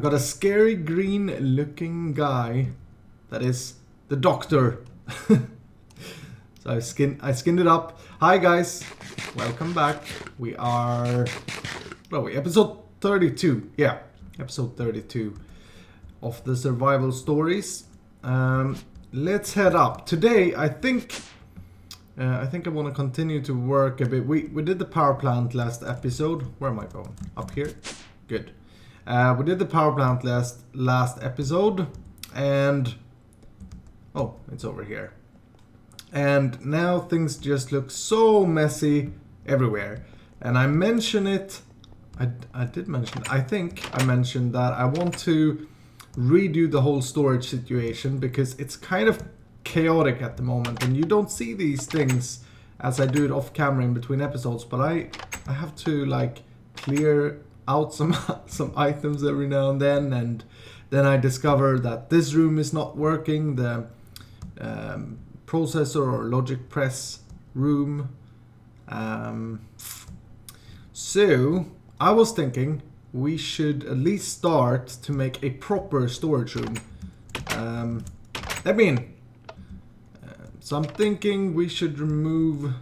got a scary green looking guy that is the doctor. So I skinned it up. Hi guys, welcome back. We are, episode 32. Yeah, episode 32 of the survival stories. Let's head up. Today, I think I want to continue to work a bit. We did the power plant last episode. Where am I going? Up here? Good. We did the power plant last episode, and oh, it's over here. And now things just look so messy everywhere. And I mentioned it. I did mention it. I think I mentioned that I want to redo the whole storage situation because it's kind of chaotic at the moment, and you don't see these things as I do it off camera in between episodes, but I have to like clear out some items every now and then I discover that this room is not working, the processor or logic press room. So I was thinking we should at least start to make a proper storage room. So I'm thinking we should move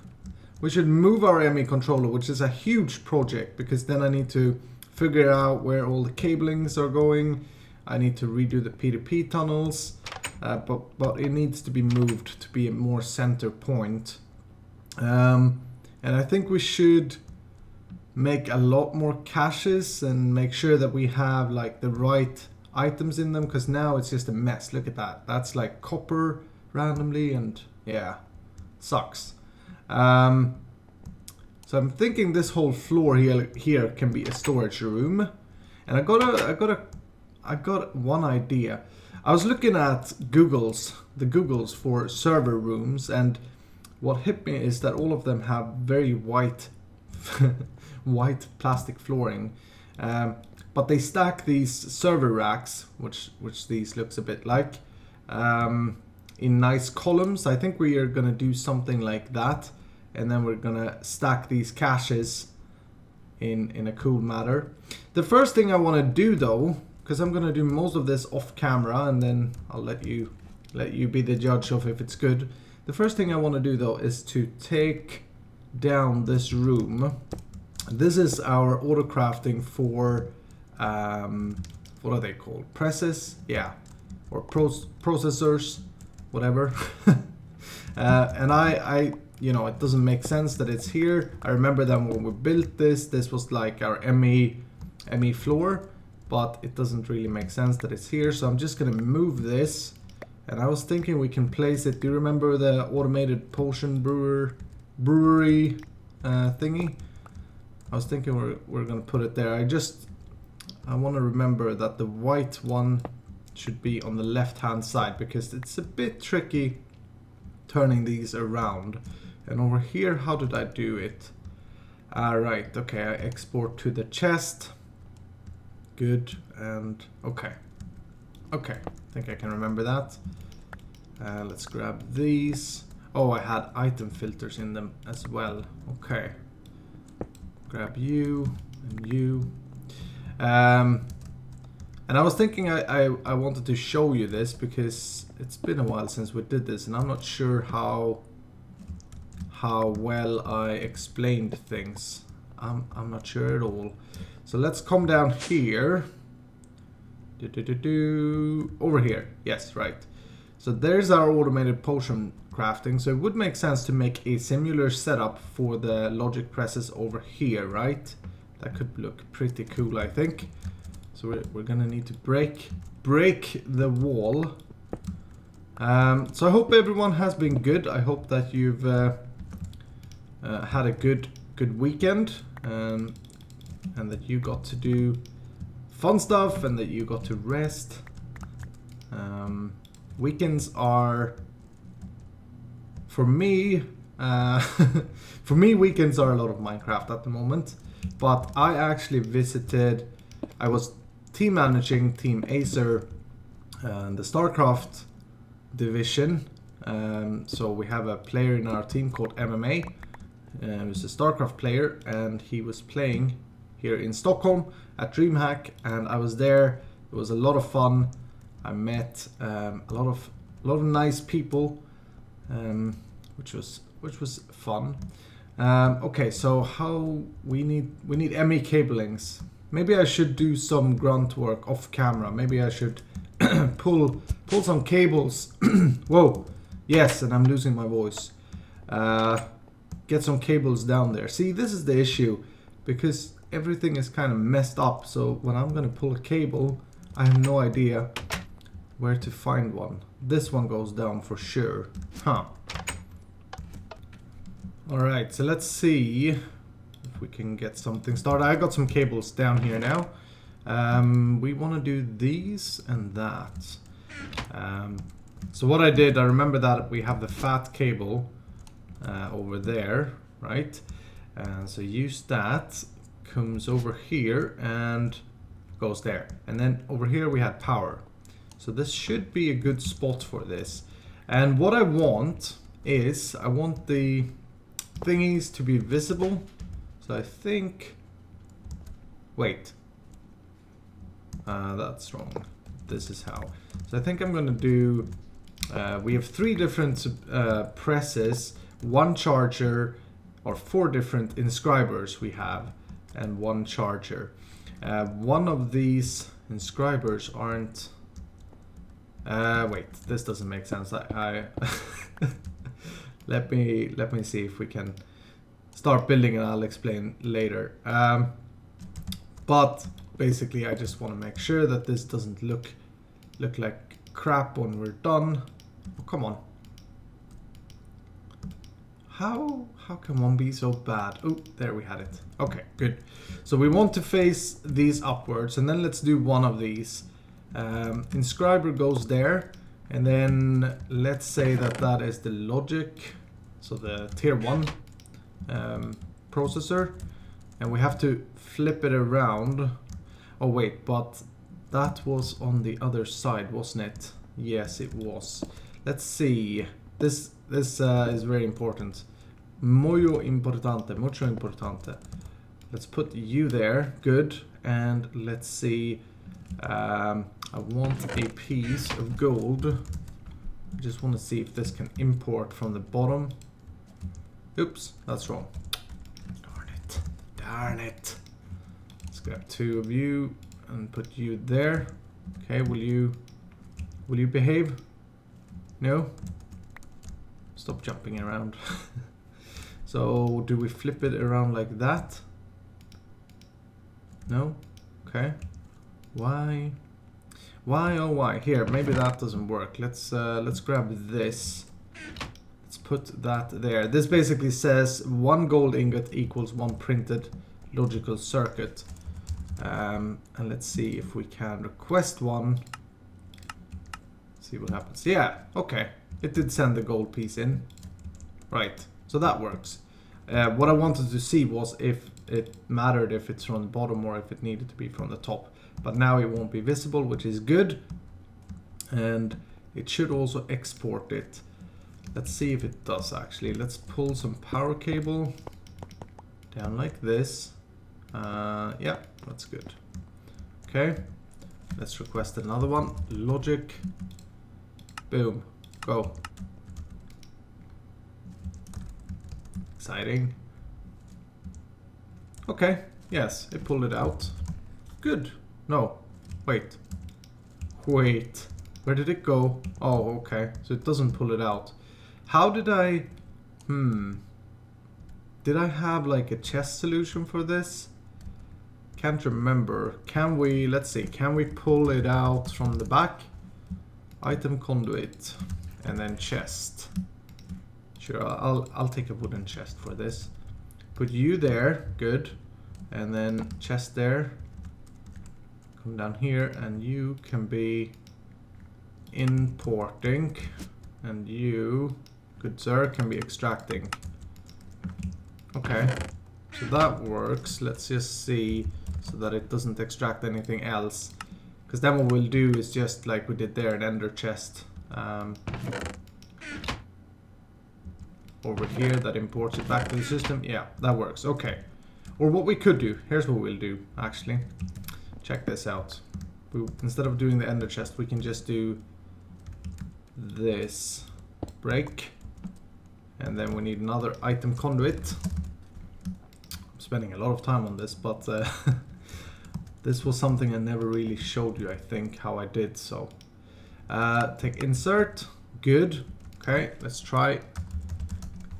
our ME controller, which is a huge project, because then I need to figure out where all the cablings are going. I need to redo the P2P tunnels, but it needs to be moved to be a more center point. And I think we should make a lot more caches and make sure that we have like the right items in them, because now it's just a mess. Look at that. That's like copper randomly, and yeah, sucks. So I'm thinking this whole floor here can be a storage room, and I got one idea. I was looking at the Googles for server rooms, and what hit me is that all of them have very white white plastic flooring, but they stack these server racks, which these looks a bit like, in nice columns. I think we are gonna do something like that, and then we're gonna stack these caches in a cool manner. The first thing I want to do though, because I'm gonna do most of this off camera, and then I'll let you be the judge of if it's good. The first thing I want to do though is to take down this room. This is our auto crafting for what are they called? Presses? Yeah, or processors, whatever. And I it doesn't make sense that it's here. I remember that when we built this was like our ME floor, but it doesn't really make sense that it's here. So I'm just gonna move this, and I was thinking we can place it. Do you remember the automated potion brewery thingy? I was thinking we're gonna put it there. I want to remember that the white one should be on the left hand side, because it's a bit tricky turning these around. And over here, how did I do it? Right, okay, I export to the chest. Good, and okay, I think I can remember that. Let's grab these. Oh, I had item filters in them as well. Okay, grab you and you. And I was thinking I wanted to show you this because it's been a while since we did this, and I'm not sure how well I explained things. I'm not sure at all. So let's come down here. Over here. Yes, right. So there's our automated potion crafting. So it would make sense to make a similar setup for the logic presses over here, right? That could look pretty cool, I think. So we're gonna need to break the wall. So I hope everyone has been good. I hope that you've had a good weekend, and that you got to do fun stuff, and that you got to rest. Weekends are, for me, weekends are a lot of Minecraft at the moment. But I actually I was team managing Team Acer, the StarCraft division. So we have a player in our team called MMA, who's a StarCraft player, and he was playing here in Stockholm at DreamHack, and I was there It was a lot of fun. I met a lot of nice people, which was fun. Okay, so how we need ME cablings. Maybe I should do some grunt work off camera. Maybe I should pull some cables. Whoa, yes, and I'm losing my voice. Get some cables down there. See, this is the issue, because everything is kind of messed up. So when I'm gonna pull a cable, I have no idea where to find one. This one goes down for sure. Huh. Alright, so let's see if we can get something started. I got some cables down here now. We want to do these and that. So what I did, I remember that we have the fat cable over there, right? So use that, comes over here and goes there. And then over here we had power. So this should be a good spot for this. And what I want is, I want the thingies to be visible. So I think, wait, that's wrong. This is how. So I think I'm gonna do, we have 3 different presses, 1 charger, or 4 different inscribers we have, and 1 charger. One of these inscribers aren't, wait, this doesn't make sense. Let me see if we can start building, and I'll explain later. But basically, I just want to make sure that this doesn't look like crap when we're done. Oh, come on. How can one be so bad? Oh, there we had it. Okay, good. So we want to face these upwards, and then let's do one of these. Inscriber goes there. And then let's say that is the logic, so the tier 1 processor, and we have to flip it around. Oh wait, but that was on the other side, wasn't it? Yes, it was. Let's see. This is very important. Mucho importante. Let's put you there. Good. And let's see. I want a piece of gold. I just want to see if this can import from the bottom. Oops, that's wrong. Darn it. Darn it. Let's grab 2 of you and put you there. Okay, will you behave? No? Stop jumping around. So do we flip it around like that? No? Okay. Why? Why, oh why? Here, maybe that doesn't work. Let's grab this. Let's put that there. This basically says 1 gold ingot equals 1 printed logical circuit. And let's see if we can request one. See what happens. Yeah, okay. It did send the gold piece in. Right, so that works. What I wanted to see was if it mattered if it's from the bottom or if it needed to be from the top. But now it won't be visible, which is good. And it should also export it. Let's see if it does actually. Let's pull some power cable down like this. Yeah, that's good. Okay, let's request another one. Logic. Boom. Go. Exciting. Okay, yes, it pulled it out. Good. No, wait. Wait, where did it go? Oh, okay, so it doesn't pull it out. How did I... Did I have like a chest solution for this? Can't remember. Can we, let's see, can we pull it out from the back? Item conduit, and then chest. Sure, I'll take a wooden chest for this. Put you there, good. And then chest there. Come down here, and you can be importing, and you, good sir, can be extracting. Okay, so that works. Let's just see so that it doesn't extract anything else, because then what we'll do is just like we did there, an ender chest over here that imports it back to the system. Yeah, that works. Okay, or what we could do, here's what we'll do actually. Check this out. instead of doing the ender chest, we can just do this break. And then we need another item conduit. I'm spending a lot of time on this, but this was something I never really showed you, I think, how I did. So take insert, good. Okay, let's try.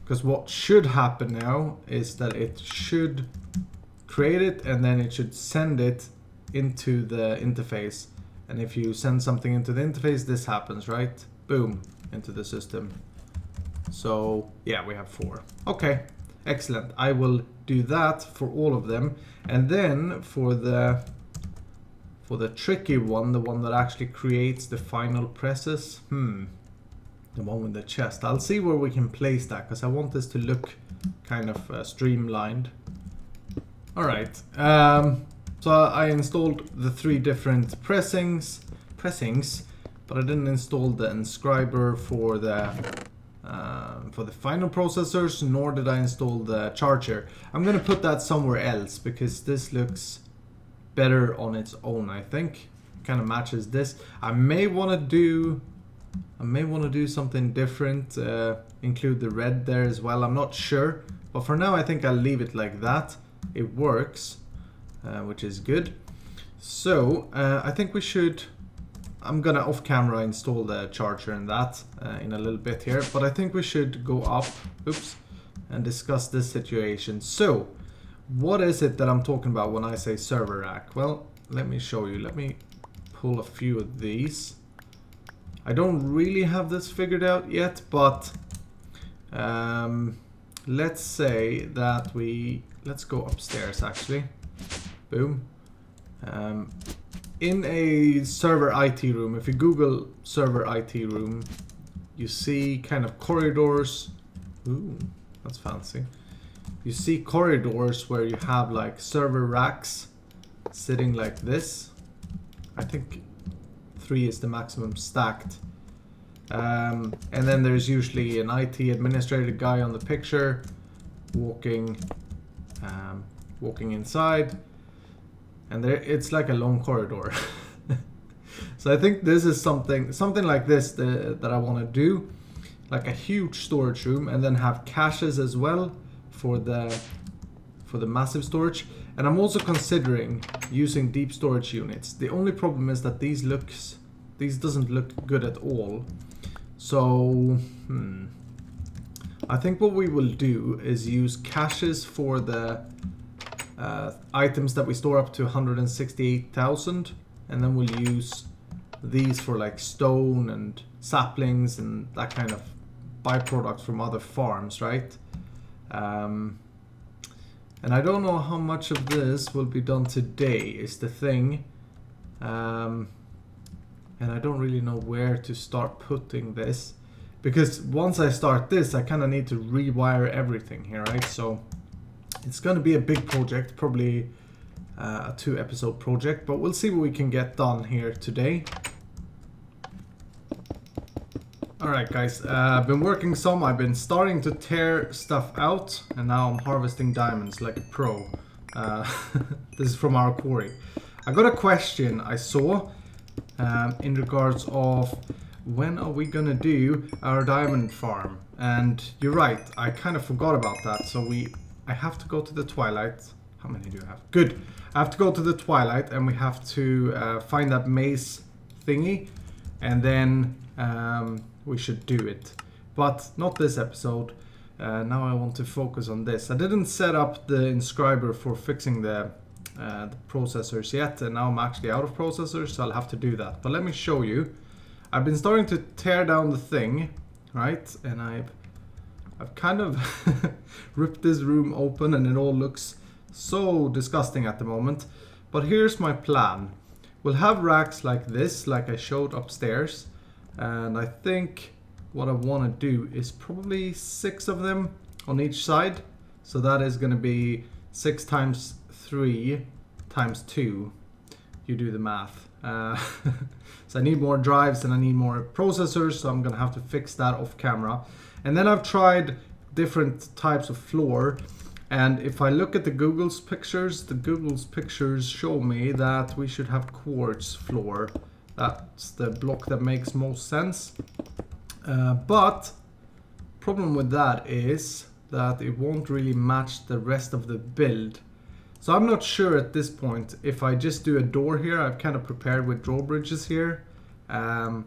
Because what should happen now is that it should create it and then it should send it into the interface. And if you send something into the interface, this happens, right? Boom, into the system. So yeah, we have 4. Okay, excellent. I will do that for all of them. And then for the tricky one, the one that actually creates the final presses, the one with the chest. I'll see where we can place that, because I want this to look kind of streamlined. Alright, so I installed the 3 different pressings, but I didn't install the inscriber for the final processors, nor did I install the charger. I'm gonna put that somewhere else, because this looks better on its own, I think. Kind of matches this. I may want to do something different, include the red there as well. I'm not sure, but for now I think I'll leave it like that. It works, which is good. So I think we should, I'm gonna off camera install the charger and that in a little bit here, but I think we should go up, and discuss this situation. So what is it that I'm talking about when I say server rack? Well, let me show you. Let me pull a few of these. I don't really have this figured out yet, but let's say that let's go upstairs actually. Boom. In a server IT room, if you Google server IT room, you see kind of corridors. Ooh, that's fancy. You see corridors where you have like server racks sitting like this. I think 3 is the maximum stacked. And then there's usually an IT administrator guy on the picture walking inside. And there, it's like a long corridor. So I think this is something like this that I want to do. Like a huge storage room, and then have caches as well for the massive storage. And I'm also considering using deep storage units. The only problem is that these doesn't look good at all. So I think what we will do is use caches for the items that we store up to 168,000, and then we'll use these for like stone and saplings and that kind of byproducts from other farms, right? And I don't know how much of this will be done today is the thing. And I don't really know where to start putting this, because once I start this, I kind of need to rewire everything here, right? So it's going to be a big project, probably a 2-episode project, but we'll see what we can get done here today. Alright guys, I've been working some, I've been starting to tear stuff out, and now I'm harvesting diamonds like a pro. This is from our quarry. I got a question I saw in regards of when are we gonna do our diamond farm? And you're right, I kind of forgot about that. So I have to go to the twilight. How many do you have? Good. I have to go to the twilight, and we have to find that maze thingy, and then we should do it, but not this episode. Now I want to focus on this. I didn't set up the inscriber for fixing the processors yet, and now I'm actually out of processors, so I'll have to do that. But let me show you. I've been starting to tear down the thing, right? And I've kind of ripped this room open, and it all looks so disgusting at the moment. But here's my plan. We'll have racks like this, like I showed upstairs. And I think what I want to do is probably 6 of them on each side. So that is going to be 6 times 3 times 2. You do the math. So I need more drives and I need more processors, so I'm going to have to fix that off camera. And then I've tried different types of floor, And if I look at the Google's pictures, the Google's pictures show me that we should have quartz floor. That's the block that makes most sense. But problem with that is that it won't really match the rest of the build. So I'm not sure at this point if I just do a door here. I've kind of prepared with drawbridges here, and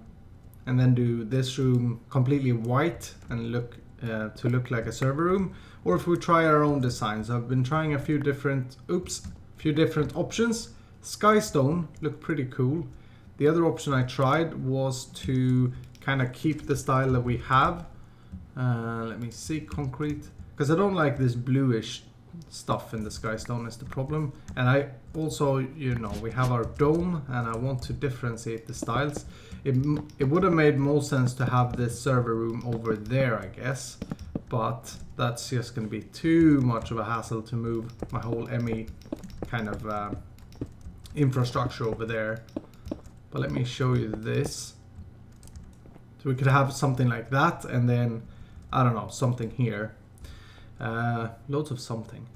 then do this room completely white and look like a server room, or if we try our own designs. I've been trying a few different options. Skystone looked pretty cool. The other option I tried was to kind of keep the style that we have. Let me see, concrete, because I don't like this bluish stuff in the Skystone is the problem. And I also, you know, we have our dome and I want to differentiate the styles. It would have made more sense to have this server room over there, I guess, but that's just going to be too much of a hassle to move my whole ME kind of infrastructure over there. But let me show you this. So we could have something like that, and then I don't know, something here. Loads of something.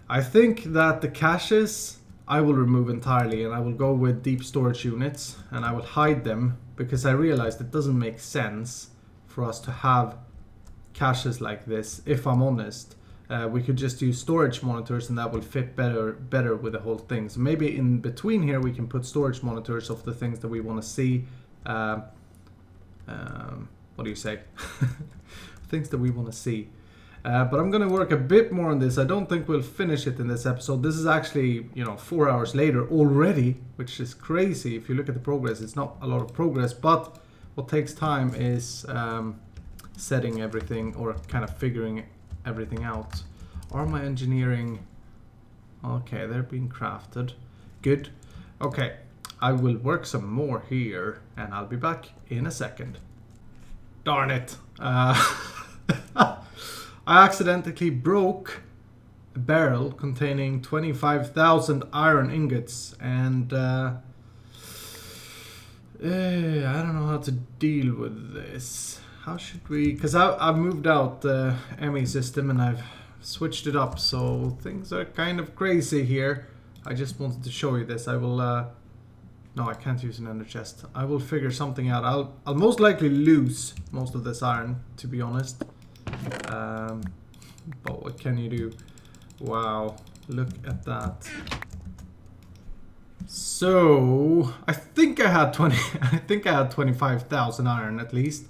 I think that the caches I will remove entirely, and I will go with deep storage units, and I will hide them, because I realized it doesn't make sense for us to have caches like this. If I'm honest, we could just use storage monitors and that will fit better with the whole thing. So maybe in between here we can put storage monitors of the things that we want to see. What do you say? Things that we want to see. But I'm going to work a bit more on this. I don't think we'll finish it in this episode. This is actually, you know, 4 hours later already, which is crazy. If you look at the progress, it's not a lot of progress, but what takes time is setting everything, or kind of figuring everything out. Are my engineering... Okay, they're being crafted. Good. Okay, I will work some more here, and I'll be back in a second. Darn it. I accidentally broke a barrel containing 25,000 iron ingots, and I don't know how to deal with this. How should we... Because I've moved out the ME system and I've switched it up, so things are kind of crazy here. I just wanted to show you this. I will... No, I can't use an ender chest. I will figure something out. I'll most likely lose most of this iron, to be honest. But what can you do? Wow, look at that. So I think I had 25,000 iron at least,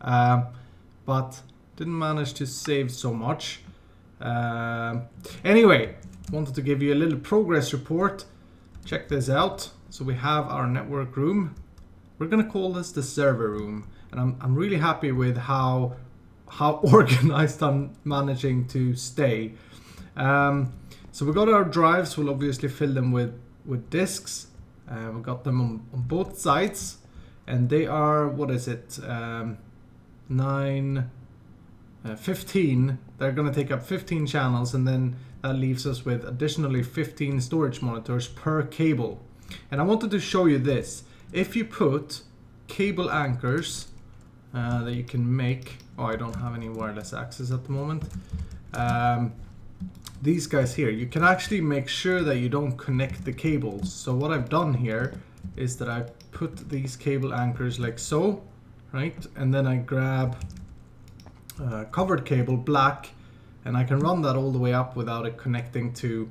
but didn't manage to save so much. Anyway, wanted to give you a little progress report. Check this out. So we have our network room. We're gonna call this the server room, and I'm really happy with how organized I'm managing to stay. So we got our drives. We'll obviously fill them with disks. We got them on both sides, and they are, what is it, 15. They're gonna take up 15 channels, and then that leaves us with additionally 15 storage monitors per cable. And I wanted to show you this. If you put cable anchors that you can make... Oh, I don't have any wireless access at the moment. These guys here, you can actually make sure that you don't connect the cables. So what I've done here is that I put these cable anchors like so, right? And then I grab covered cable, black, and I can run that all the way up without it connecting to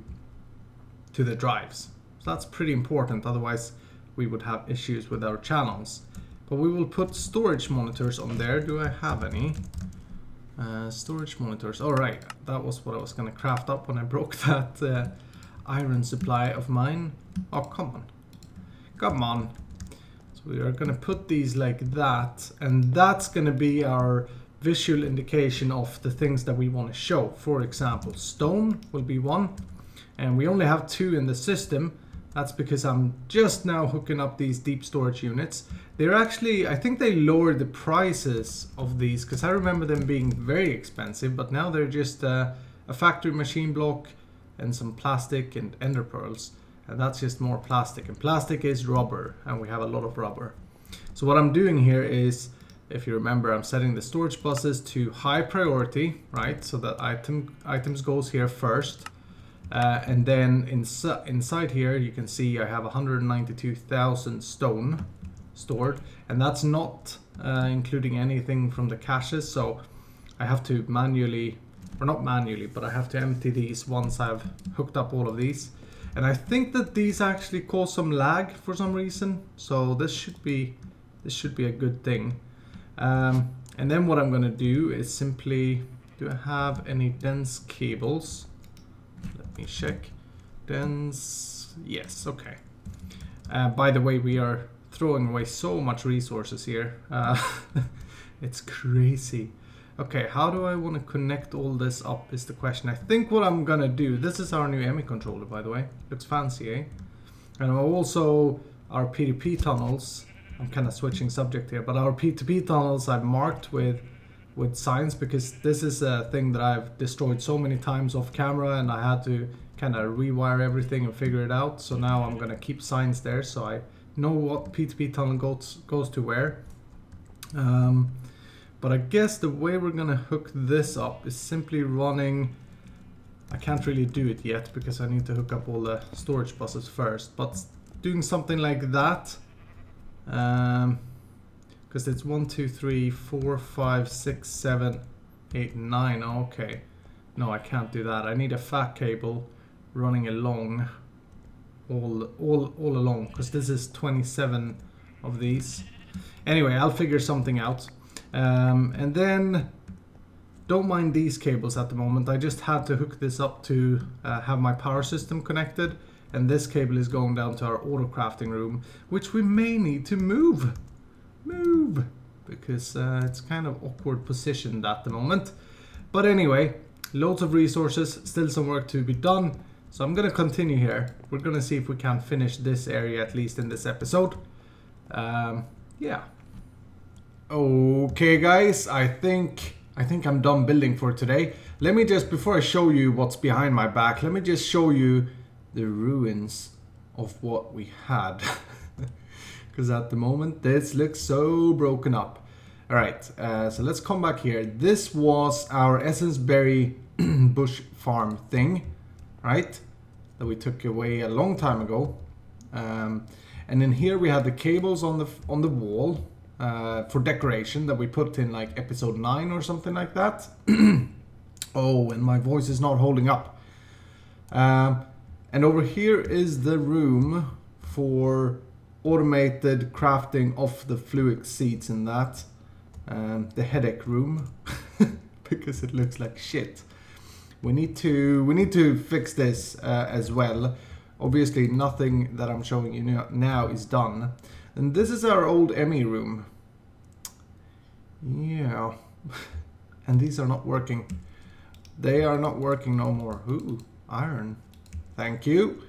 the drives. So that's pretty important, otherwise we would have issues with our channels. But we will put storage monitors on there. Do I have any? Storage monitors. Alright, that was what I was going to craft up when I broke that iron supply of mine. Oh, come on. Come on. So we are going to put these like that, and that's going to be our visual indication of the things that we want to show. For example, stone will be one, and we only have 2 in the system. That's because I'm just now hooking up these deep storage units. They're actually, I think they lowered the prices of these, because I remember them being very expensive, but now they're just a factory machine block and some plastic and ender pearls. And that's just more plastic, and plastic is rubber, and we have a lot of rubber. So what I'm doing here is if you remember, I'm setting the storage buses to high priority, right? So that items goes here first. And then inside here, you can see I have 192,000 stone stored. And that's not including anything from the caches. So I have to manually, or not manually, but I have to empty these once I've hooked up all of these. And I think that these actually cause some lag for some reason. So this should be a good thing. And then what I'm going to do is simply, do I have any dense cables? Let me check. Dense, yes, okay. By the way, we are throwing away so much resources here. It's crazy. Okay, how do I want to connect all this up is the question. I think what I'm gonna do, this is our new EMI controller, by the way. Looks fancy, eh? And also our P2P tunnels. I'm kind of switching subject here, but our P2P tunnels I've marked with signs because this is a thing that I've destroyed so many times off camera and I had to kind of rewire everything and figure it out. So now I'm gonna keep signs there so I know what P2P tunnel goes to where. But I guess the way we're gonna hook this up is simply running, I can't really do it yet because I need to hook up all the storage buses first, but doing something like that, because it's 1, 2, 3, 4, 5, 6, 7, 8, 9, okay. No, I can't do that. I need a fat cable running along, all along, because this is 27 of these. Anyway, I'll figure something out. And then, don't mind these cables at the moment. I just had to hook this up to have my power system connected. And this cable is going down to our auto crafting room, which we may need to move. Because it's kind of awkward positioned at the moment. But anyway, loads of resources, still some work to be done. So I'm going to continue here. We're going to see if we can finish this area at least in this episode. Yeah. Okay guys, I think I'm done building for today. Let me just, before I show you what's behind my back, let me just show you the ruins of what we had. Because at the moment this looks so broken up. Alright, so let's come back here. This was our essence berry bush farm thing, right? That we took away a long time ago. And then here we had the cables on the wall. For decoration that we put in like episode 9 or something like that. Oh, and my voice is not holding up. And over here is the room for automated crafting of the fluid seeds and that. The headache room. Because it looks like shit. We need to fix this as well. Obviously nothing that I'm showing you now is done. And this is our old EMI room. Yeah. And these are not working. They are not working no more. Ooh, iron. Thank you.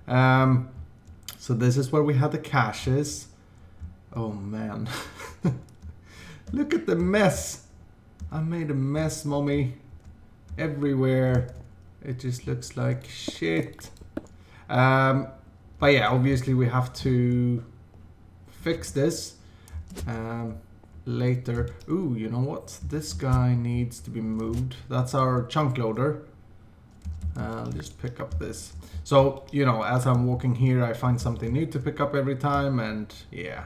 So this is where we had the caches. Oh man. Look at the mess. I made a mess, mommy. Everywhere. It just looks like shit. But yeah, obviously we have to fix this later. Ooh, you know what? This guy needs to be moved. That's our chunk loader. I'll just pick up this. So, you know, as I'm walking here, I find something new to pick up every time, and yeah.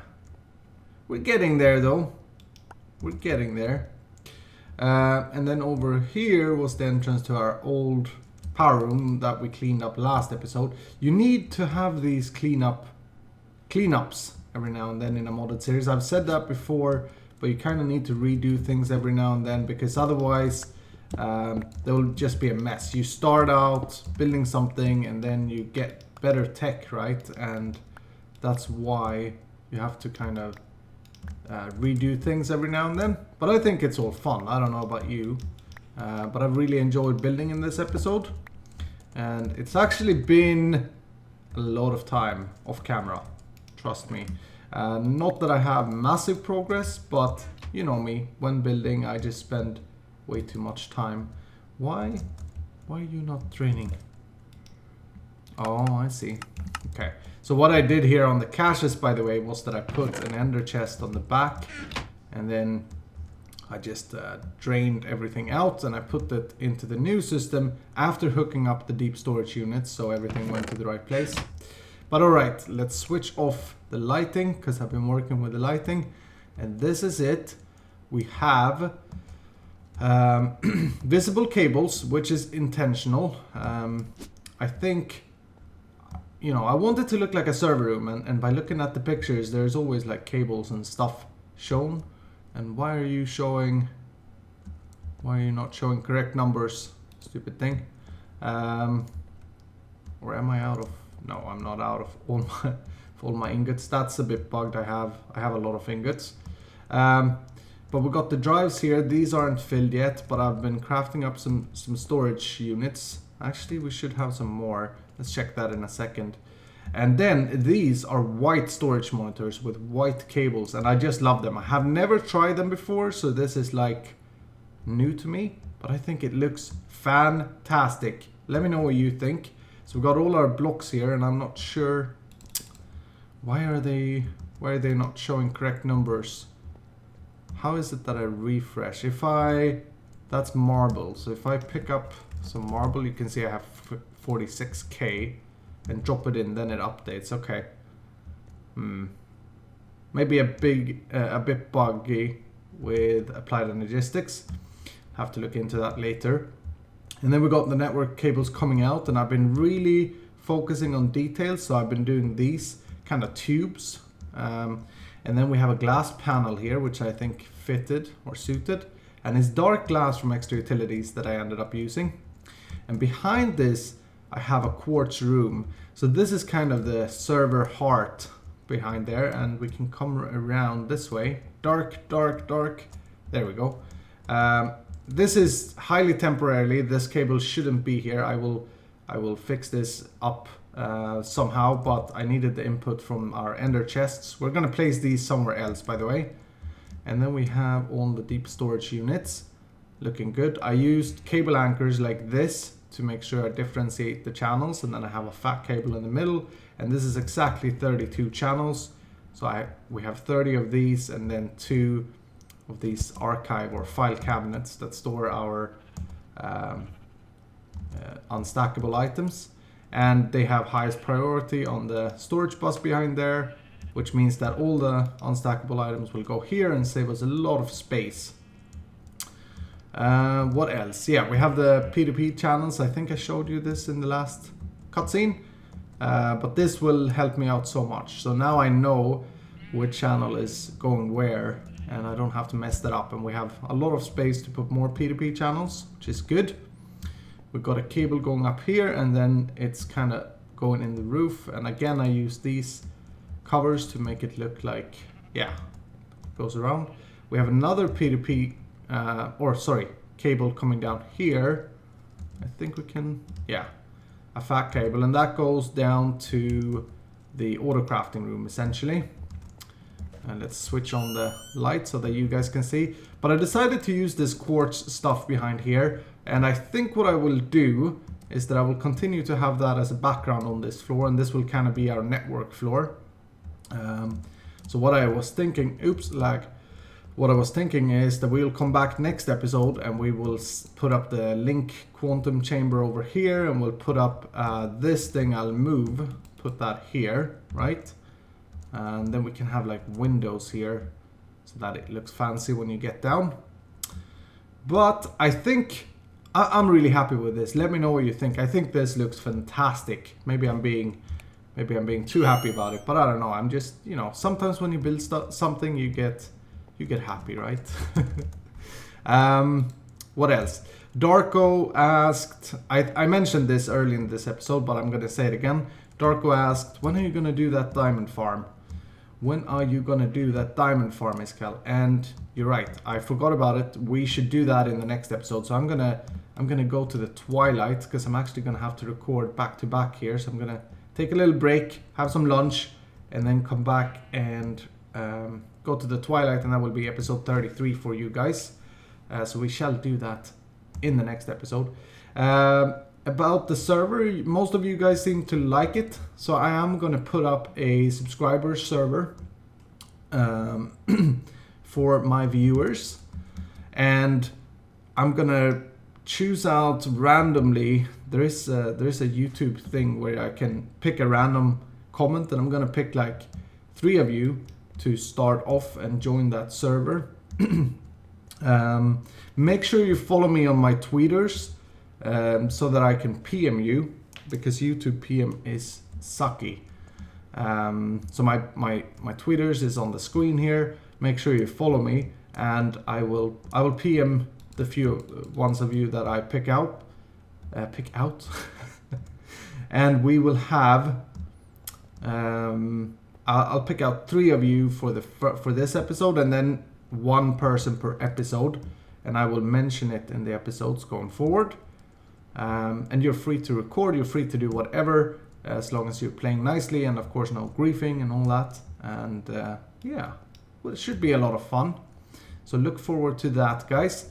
We're getting there, though. We're getting there. And then over here was the entrance to our old power room that we cleaned up last episode. You need to have these cleanups every now and then in a modded series. I've said that before, but you kind of need to redo things every now and then because otherwise they'll just be a mess. You start out building something and then you get better tech, right? And that's why you have to kind of redo things every now and then. But I think it's all fun. I don't know about you, but I've really enjoyed building in this episode. And it's actually been a lot of time off camera. Trust me. Not that I have massive progress, but you know me, when building I just spend way too much time. Why are you not training? Oh, I see. Okay, so what I did here on the caches, by the way, was that I put an ender chest on the back and then I just drained everything out and I put it into the new system after hooking up the deep storage units, so everything went to the right place. But alright, let's switch off the lighting because I've been working with the lighting, and this is it. We have visible cables, which is intentional. I think, you know, I want it to look like a server room, and by looking at the pictures there's always like cables and stuff shown. And why are you not showing correct numbers, stupid thing? Or am I out of, no, I'm not out of all my ingots. That's a bit bugged. I have a lot of ingots. But we got the drives here. These aren't filled yet, but I've been crafting up some storage units. Actually, we should have some more. Let's check that in a second. And then these are white storage monitors with white cables, and I just love them. I have never tried them before, so this is like new to me, but I think it looks fantastic. Let me know what you think. So we've got all our blocks here, and I'm not sure why are they not showing correct numbers. How is it that I refresh? That's marble. So if I pick up some marble, you can see I have 46k. And drop it in, then it updates. Okay. Maybe a bit buggy with Applied Energistics. Have to look into that later. And then we got the network cables coming out, and I've been really focusing on details. So I've been doing these kind of tubes. And then we have a glass panel here, which I think fitted or suited. And it's dark glass from Extra Utilities that I ended up using. And behind this, I have a quartz room. So this is kind of the server heart behind there, and we can come around this way. Dark, dark, dark. There we go. This is highly temporarily. This cable shouldn't be here. I will fix this up somehow, but I needed the input from our ender chests. We're gonna place these somewhere else, by the way. And then we have all the deep storage units. Looking good. I used cable anchors like this to make sure I differentiate the channels, and then I have a fat cable in the middle, and this is exactly 32 channels. So we have 30 of these, and then 2 of these archive or file cabinets that store our unstackable items, and they have highest priority on the storage bus behind there, which means that all the unstackable items will go here and save us a lot of space. What else? Yeah, we have the P2P channels. I think I showed you this in the last cutscene, but this will help me out so much. So now I know which channel is going where, and I don't have to mess that up. And we have a lot of space to put more P2P channels, which is good. We've got a cable going up here, and then it's kind of going in the roof. And again, I use these covers to make it look like, yeah, it goes around. We have another P2P cable coming down here. I think we can, yeah, a fat cable, and that goes down to the auto crafting room essentially. And let's switch on the light so that you guys can see. But I decided to use this quartz stuff behind here, and I think what I will do is that I will continue to have that as a background on this floor, and this will kind of be our network floor. So what I was thinking, what I was thinking is that we'll come back next episode and we will put up the link quantum chamber over here, and we'll put up this thing. I'll put that here, right? And then we can have like windows here so that it looks fancy when you get down. But I think I'm really happy with this. Let me know what you think. I think this looks fantastic. Maybe I'm being too happy about it, but I don't know. I'm just, you know, sometimes when you build something, you get happy, right? What else? Darko asked, I mentioned this early in this episode, but I'm gonna say it again. Darko asked, when are you gonna do that diamond farm? When are you gonna do that diamond farm, Iskall? And you're right, I forgot about it. We should do that in the next episode. So I'm gonna go to the twilight, because I'm actually gonna have to record back to back here. So I'm gonna take a little break, have some lunch, and then come back and go to the twilight, and that will be episode 33 for you guys. So we shall do that in the next episode. About the server, most of you guys seem to like it, so I am going to put up a subscriber server for my viewers, and I'm gonna choose out randomly. There is a YouTube thing where I can pick a random comment, and I'm gonna pick like 3 of you to start off and join that server. Make sure you follow me on my tweeters so that I can PM you, because YouTube PM is sucky. So my tweeters is on the screen here. Make sure you follow me, and I will PM the few ones of you that I pick out, and we will have. I'll pick out 3 of you for this episode, and then 1 person per episode, and I will mention it in the episodes going forward. And you're free to record. You're free to do whatever, as long as you're playing nicely, and of course no griefing and all that. And yeah, well, it should be a lot of fun. So look forward to that, guys.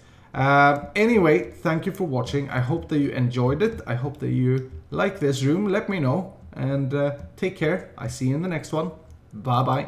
Anyway, thank you for watching. I hope that you enjoyed it. I hope that you like this room. Let me know, and take care. I see you in the next one. Bye bye.